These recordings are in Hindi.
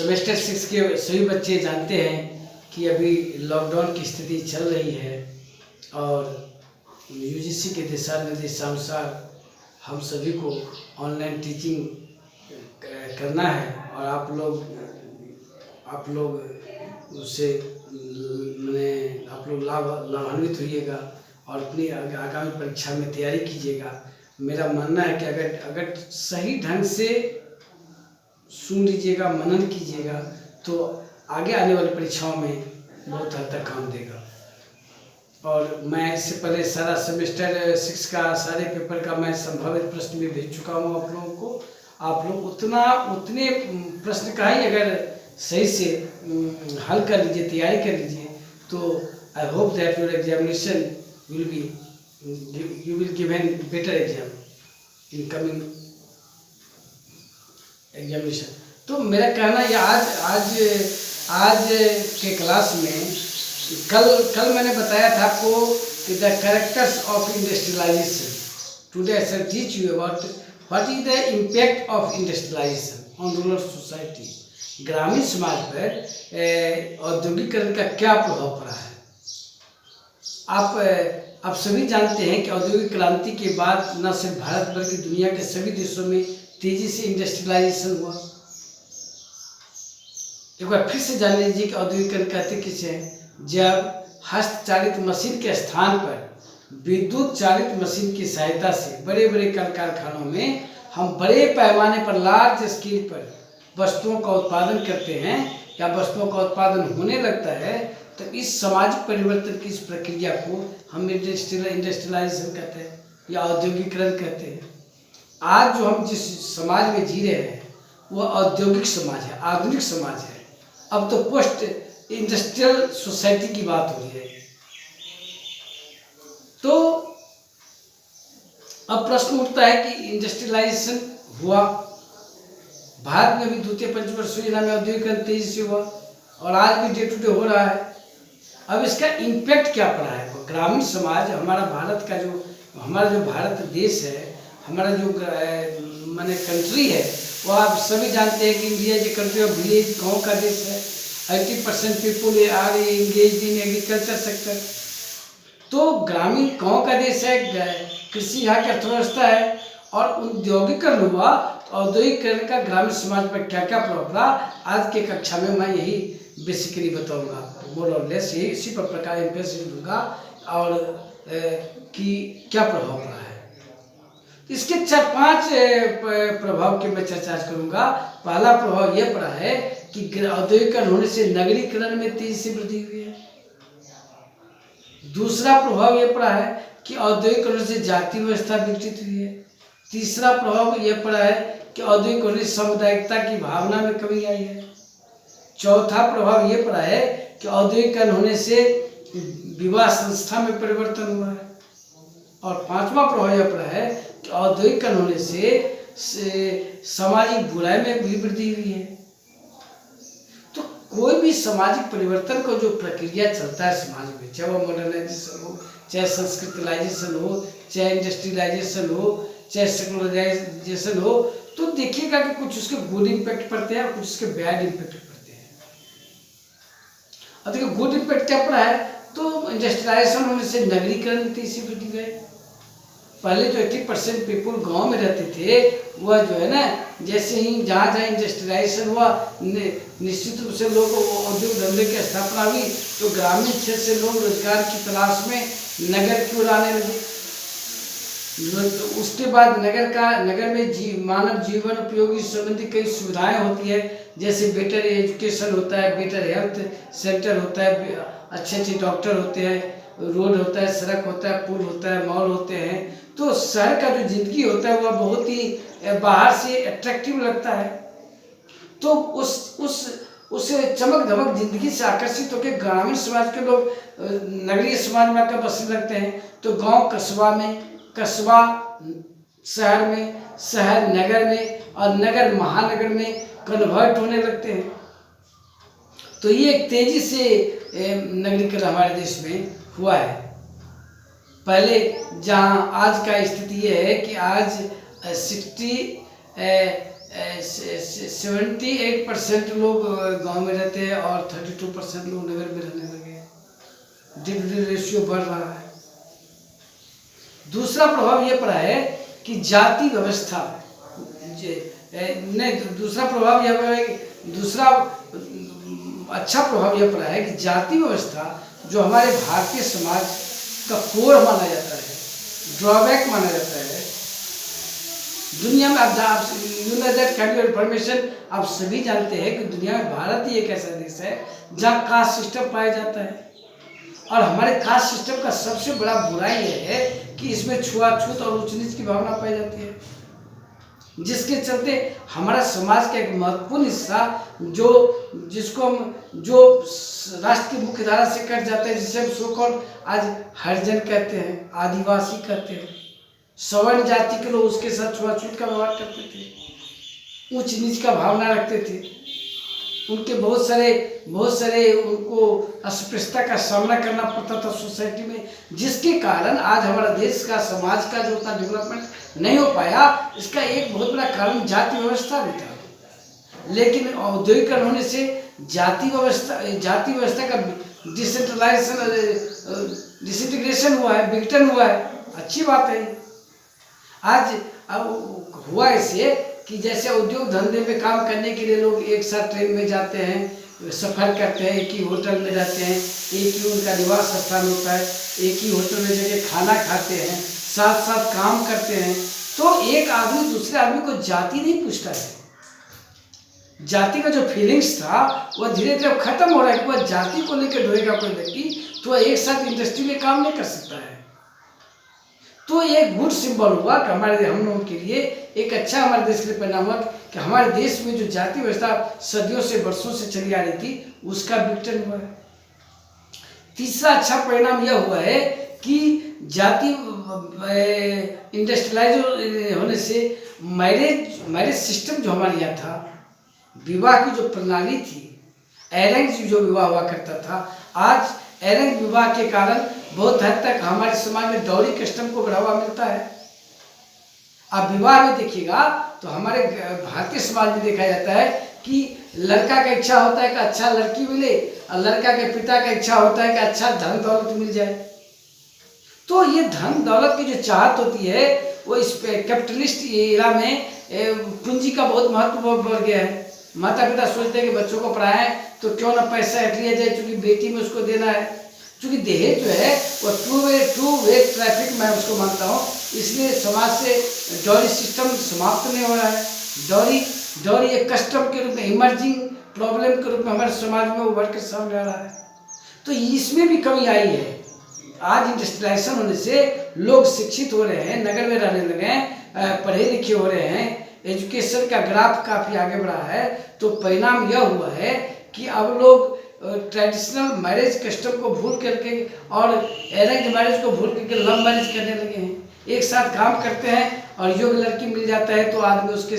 सेमेस्टर 6 के सभी बच्चे जानते हैं कि अभी लॉकडाउन की स्थिति चल रही है और यूजीसी के दिशा निर्देशानुसार हम सभी को ऑनलाइन टीचिंग करना है और आप लोग उससे मैंने आप लोग लाभान्वित होइएगा और अपनी आगामी परीक्षा में तैयारी कीजिएगा। मेरा मानना है कि अगर सही ढंग से सुन लीजिएगा, मनन कीजिएगा तो आगे आने वाली परीक्षाओं में बहुत हद तक काम देगा। और मैं इससे पहले सारा सेमेस्टर 6 का सारे पेपर का मैं संभावित प्रश्न भी भेज चुका हूँ आप लोगों को। आप लोग उतने प्रश्न का ही अगर सही से हल कर लीजिए, तैयारी कर लीजिए तो I hope that your examination you will give an better exam in coming examination. तो मेरा कहना ये आज के क्लास में कल मैंने बताया था आपको कि the characters of industrialization. Today I shall teach you about what is the impact of industrialization on rural society. ग्रामीण समाज पर औद्योगिकरण का क्या प्रभाव पड़ा है। आप सभी जानते हैं कि औद्योगिक क्रांति के बाद न सिर्फ भारत बल्कि दुनिया के सभी देशों में तेजी से इंडस्ट्रियलाइजेशन हुआ। एक बार फिर से जान लीजिए कि औद्योगिकरण कहते किसे हैं। जब हस्तचालित मशीन के स्थान पर विद्युत चालित मशीन की सहायता से बड़े बड़े कल कारखानों में हम बड़े पैमाने पर लार्ज स्केल पर वस्तुओं का उत्पादन करते हैं या वस्तुओं का उत्पादन होने लगता है तो इस सामाजिक परिवर्तन की इस प्रक्रिया को हम इंडस्ट्रियलाइजेशन कहते हैं या औद्योगिकरण कहते हैं। आज जो हम जिस समाज में जी रहे हैं वह औद्योगिक समाज है, आधुनिक समाज है। अब तो पोस्ट इंडस्ट्रियल सोसाइटी की बात हो रही है। तो अब प्रश्न उठता है कि इंडस्ट्रियलाइजेशन हुआ, भारत में भी द्वितीय पंचवर्षीय योजना में औद्योगिकरण तेजी से हुआ और आज भी डे टू डे हो रहा है। अब इसका इम्पैक्ट क्या पड़ा है ग्रामीण समाज, हमारा जो भारत देश है, हमारा जो माने कंट्री है, वो आप सभी जानते हैं कि India is a country of village, गाँव का देश है। 80% people are engaged in agriculture sector. तो ग्रामीण गाँव का देश है, कृषि यहाँ की अर्थव्यवस्था है और औद्योगिकरण हुआ तो औद्योगिकरण का ग्रामीण समाज पर क्या क्या प्रभाव पड़ा आज के कक्षा में मैं यही बेसिकली बताऊंगा। मोर और लेस यही इसी पर प्रकार इम्प्रेशन दूंगा और कि क्या प्रभाव पड़ा है। इसके 4-5 प्रभाव की मैं चर्चा करूंगा। पहला प्रभाव यह पड़ा है कि औद्योगिकरण होने से नगरीकरण में तेजी से वृद्धि हुई है। दूसरा प्रभाव यह पड़ा है कि औद्योगिकरण से जाति व्यवस्था विकसित हुई है। तीसरा प्रभाव यह पड़ा है कि औद्योगिकरण से सामुदायिकता की भावना में कमी आई है। चौथा प्रभाव यह पड़ा है कि औद्योगिकरण होने से विवाह संस्था में परिवर्तन हुआ है। और पांचवा प्रभाव यह पड़ा है कि औद्योगिकरण होने से सामाजिक बुराई में भी वृद्धि हुई है। तो कोई भी सामाजिक परिवर्तन को जो प्रक्रिया चलता है समाज में, चाहे वो मॉडर्नाइजेशन हो, चाहे संस्कृतलाइजेशन हो, चाहे इंडस्ट्रियलाइजेशन हो, चाहे सेकुलराइजेशन हो, तो देखिएगा कि कुछ उसके गुड इम्पैक्ट पड़ते हैं और कुछ उसके बैड इम्पैक्ट पड़ते हैं। अब देखिए गुड इम्पैक्ट क्या पड़ा है तो इंडस्ट्रियलाइजेशन होने से नगरीकरण तेजी से वृद्धि हुई। पहले जो 80% पीपुल गांव में रहते थे वह जो है ना, जैसे ही जहाँ इंडस्ट्रियलाइजेशन हुआ निश्चित रूप से लोग उद्योग धंधे की स्थापना हुई तो ग्रामीण क्षेत्र से लोग रोजगार की तलाश में नगर की ओर आने लगे। उसके बाद नगर में मानव जीवन उपयोगी संबंधी कई सुविधाएं होती है, जैसे बेटर एजुकेशन होता है, बेटर हेल्थ सेंटर होता है, अच्छे डॉक्टर होते हैं, रोड होता है, सड़क होता है, पुल होता है, मॉल होते हैं। तो शहर का जो जिंदगी होता है वह बहुत ही बाहर से अट्रैक्टिव लगता है। तो उस चमक धमक जिंदगी से आकर्षित होकर ग्रामीण समाज के लोग नगरीय समाज में आकर बसने लगते हैं। तो गांव कस्बा में, कस्बा शहर में, शहर नगर में और नगर महानगर में कन्वर्ट होने लगते हैं। तो ये एक तेजी से नगरीकरण हमारे देश में हुआ है। पहले जहाँ आज का स्थिति ये है कि आज 78% लोग गांव में रहते हैं और 32% लोग नगर में रहने लगे हैं। डिविडेंड रेशियो बढ़ रहा है। दूसरा प्रभाव ये पड़ा है कि जाति व्यवस्था नहीं, दूसरा प्रभाव यह पड़ा है कि दूसरा अच्छा प्रभाव यह पड़ा है कि जाति व्यवस्था जो हमारे भारतीय समाज का कोर माना जाता है, ड्रॉबैक माना जाता है दुनिया में। आप you know that kind of information आप सभी जानते हैं कि दुनिया में भारत ही एक ऐसा देश है जहाँ कास्ट सिस्टम पाया जाता है। और हमारे कास्ट सिस्टम का सबसे बड़ा बुराई यह है कि इसमें छुआछूत और ऊंच नीच की भावना पाई जाती है, जिसके चलते हमारा समाज का एक महत्वपूर्ण हिस्सा जिसको हम जो राष्ट्र की मुख्य धारा से कट जाता है, जिसे हम सो कॉल्ड आज हरिजन कहते हैं, आदिवासी कहते हैं, सवर्ण जाति के लोग उसके साथ छुआछूत का व्यवहार करते थे, ऊंच नीच का भावना रखते थे। उनके बहुत सारे उनको अस्पृश्यता का सामना करना पड़ता था सोसाइटी में, जिसके कारण आज हमारा देश का समाज का जो उतना डेवलपमेंट नहीं हो पाया। इसका एक बहुत बड़ा कारण जाति व्यवस्था भी था। लेकिन औद्योगिकरण होने से जाति व्यवस्था का डिसइंटीग्रेशन हुआ है, विघटन हुआ है। अच्छी बात है। आज अब हुआ ऐसे कि जैसे उद्योग धंधे में काम करने के लिए लोग एक साथ ट्रेन में जाते हैं, सफ़र करते हैं, एक ही होटल में रहते हैं, एक ही उनका निवास स्थान होता है, एक ही होटल में जाके खाना खाते हैं, साथ साथ काम करते हैं, तो एक आदमी दूसरे आदमी को जाति नहीं पूछता है। जाति का जो फीलिंग्स था वह धीरे धीरे खत्म हो रहा है कि वह जाति को लेकर ढोएगा कोई व्यक्ति तो एक साथ इंडस्ट्री में काम नहीं कर सकता है। तो ये गुड सिंबल हुआ कि हम लोगों के लिए एक अच्छा हमारे देश के लिए परिणाम हुआ कि हमारे देश में जो जाति व्यवस्था सदियों से वर्षों से चली आ रही थी उसका विघटन हुआ है। तीसरा अच्छा परिणाम यह हुआ है कि जाति इंडस्ट्रियलाइज होने से मैरिज सिस्टम जो हमारे यहाँ था, विवाह की जो प्रणाली थी, अरेंज जो विवाह हुआ करता था, आज अरेंज विवाह के कारण बहुत हद तक हमारे समाज में डॉरी कस्टम को बढ़ावा मिलता है। आप विवाह में देखिएगा तो हमारे भारतीय समाज में देखा जाता है कि लड़का का इच्छा होता है कि अच्छा लड़की मिले और लड़का के पिता का इच्छा होता है कि अच्छा धन दौलत मिल जाए। तो ये धन दौलत की जो चाहत होती है वो इस कैपिटलिस्ट एरा में पूंजी का बहुत महत्व बढ़ गया है। माता पिता सोचते हैं कि बच्चों को पढ़ाएं तो क्यों ना पैसा हट लिया जाए, क्योंकि बेटी में उसको देना है। क्योंकि दहेज जो है वो टू वे ट्रैफिक मैं उसको मानता हूँ, इसलिए समाज से डॉरी सिस्टम समाप्त नहीं हो रहा है। डॉरी एक कस्टम के रूप में, इमर्जिंग प्रॉब्लम के रूप में हमारे समाज में उभर के सामने आ रहा है। तो इसमें भी कमी आई है। आज इंडस्ट्रियलाइजेशन होने से लोग शिक्षित हो रहे हैं, नगर में रहने लगे हैं, पढ़े लिखे हो रहे हैं, एजुकेशन का ग्राफ काफ़ी आगे बढ़ा है। तो परिणाम यह हुआ है कि अब लोग ट्रेडिशनल मैरिज कस्टम को भूल करके और अरेंज मैरिज को भूल करके लव मैरिज करने लगे हैं। एक साथ काम करते हैं और योग्य लड़की मिल जाता है तो आदमी उसके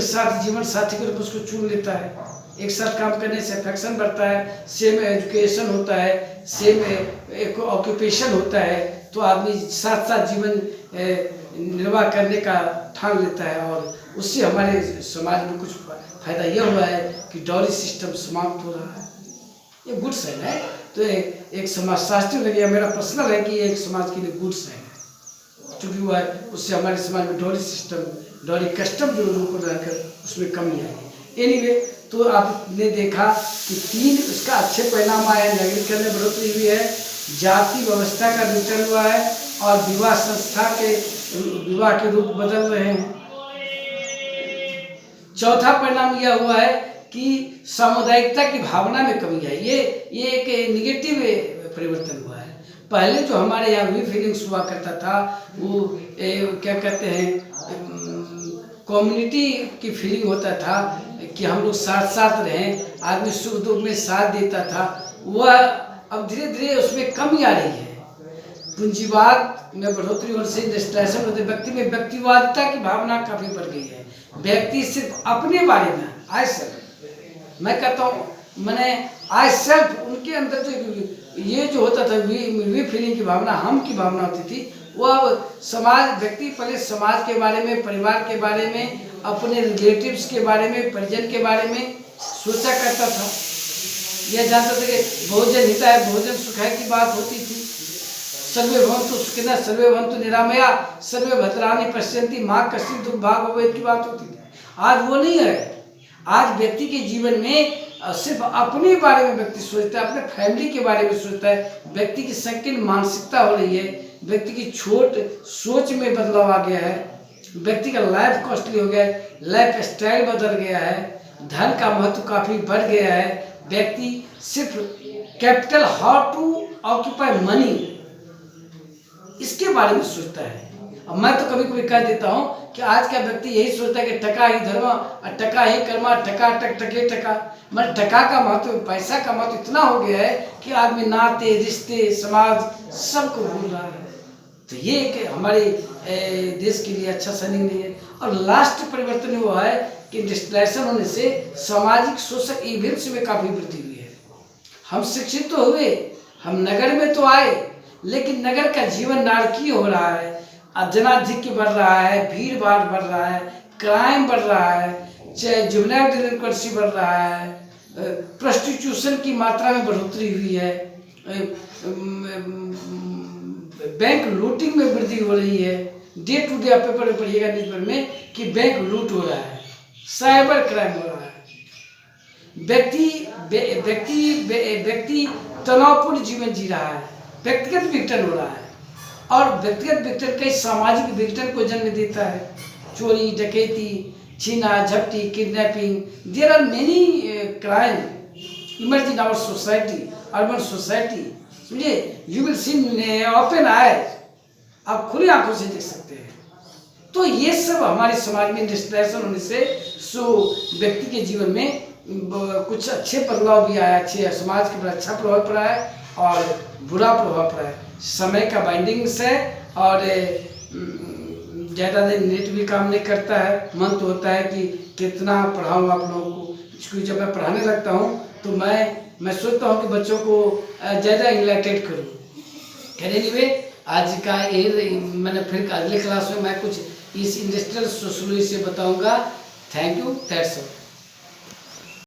साथ जीवन साथी के रूप में उसको चुन लेता है। एक साथ काम करने से अफेक्शन बढ़ता है, सेम एजुकेशन होता है, सेम एक ऑक्यूपेशन होता है, तो आदमी साथ साथ जीवन निर्वाह करने का ठान लेता है। और उससे हमारे समाज में कुछ फायदा यह हुआ है कि डॉरी सिस्टम समाप्त हो रहा है। ये गुड साइन है। तो एक समाजशास्त्री लगे, मेरा पर्सनल है कि ये एक समाज के लिए गुड साइन है, चूँकि हुआ है उससे हमारे समाज में डॉरी सिस्टम, डॉरी कस्टम जो लोगों को रहकर उसमें कमी आई। एनीवे, तो आपने देखा कि 3 उसका अच्छे परिणाम आए। नगरीकरण में बढ़ोतरी हुई है, जाति व्यवस्था का विघटन हुआ है और विवाह संस्था के विवाह के रूप बदल रहे हैं। चौथा परिणाम यह हुआ है कि सामुदायिकता की भावना में कमी आई। ये एक निगेटिव परिवर्तन हुआ है। पहले जो हमारे यहाँ भी फीलिंग्स हुआ करता था वो क्या कहते हैं, कम्युनिटी की फीलिंग होता था कि हम लोग साथ साथ रहें, आदमी सुख दुख में साथ देता था, वह अब धीरे धीरे उसमें कमी आ रही है। पूंजीवाद में बढ़ोतरी होने से, इंडस्ट्रियलाइजेशन होते व्यक्ति में व्यक्तिवादिता की भावना काफ़ी बढ़ गई है। व्यक्ति सिर्फ अपने बारे में, आई सेल्फ, मैं कहता हूँ मैंने आई सेल्फ, उनके अंदर जो ये जो होता था वी फीलिंग की भावना, हम की भावना होती थी, वो अब व्यक्ति पहले समाज के बारे में, परिवार के बारे में अपने रिलेटिव्स के बारे में, परिजन के बारे में सोचा करता था। यह जानता था कि भोजन हिताय भोजन सुखाय की बात होती थी। सर्वे भवन्तु सुखिनः सर्वे भवन्तु निरामयाः सर्वे भद्राणि पश्यन्ति माँ कश्चित् दुर्भाग् भवेत् की बात होती थी। आज वो नहीं है। आज व्यक्ति के जीवन में सिर्फ अपने बारे में व्यक्ति सोचता है, अपने फैमिली के बारे में सोचता है। व्यक्ति की संकीर्ण मानसिकता हो रही है, व्यक्ति की छोट सोच में बदलाव आ गया है, व्यक्ति का लाइफ कॉस्टली हो गया है, लाइफ स्टाइल बदल गया है, धन का महत्व काफी बढ़ गया है। व्यक्ति सिर्फ capital how to occupy money इसके बारे में सोचता है। अब मैं तो कभी कभी कह देता हूँ कि आज का व्यक्ति यही सोचता है कि टका ही धर्म, टका ही कर्म, टका टक टके टका। मतलब टका का महत्व, पैसा का महत्व इतना हो गया है कि आदमी नाते रिश्ते समाज सबको भूल रहा है। तो ये एक हमारे देश के लिए अच्छा सैनिक नहीं है। और लास्ट परिवर्तन हुआ है कि इंडस्ट्रियलाइजेशन होने से सामाजिक सोशल इवेंट्स में काफ़ी वृद्धि हुई है। हम शिक्षित तो हुए, हम नगर में तो आए, लेकिन नगर का जीवन नारकीय हो रहा है, जनाधिक्य बढ़ रहा है, भीड़ भाड़ बढ़ रहा है, क्राइम बढ़ रहा है, जुवेनाइल डिलिंक्वेंसी बढ़ रहा है, प्रोस्टिट्यूशन की मात्रा में बढ़ोतरी हुई है, बैंक लूटिंग में वृद्धि हो रही है। डे टू डे आप पेपर में पढ़िएगा न्यूज़पेपर में कि बैंक लूट हो रहा है, साइबर क्राइम हो रहा है। व्यक्ति तनावपूर्ण जीवन जी रहा है, व्यक्तिगत विघटन हो रहा है, और व्यक्तिगत विघटन कई सामाजिक विघटन को जन्म देता है। चोरी, डकैती, छीना झपटी, kidnapping, there are many crime emerge in our society, urban society. समझिए, you will see open eyes, आप खुली आंखों से देख सकते हैं। तो ये सब हमारे समाज में इंडस्ट्रियलाइजेशन होने से व्यक्ति के जीवन में कुछ अच्छे बदलाव भी आया, अच्छे समाज के ऊपर अच्छा प्रभाव पड़ा है और बुरा प्रभाव पड़ा है। समय का बाइंडिंग्स है और ज़्यादा देर नेट भी काम नहीं करता है। मन तो होता है कि कितना पढ़ाऊँ आप लोगों को। क्योंकि जब मैं पढ़ाने लगता हूँ तो मैं सोचता हूँ कि बच्चों को ज़्यादा इनलाइटेड करूँ। एनीवे, आज का ये मैंने फिर अगले क्लास में मैं कुछ इस इंडस्ट्रियल सोशोलॉजी से बताऊँगा। Thank you, that's all.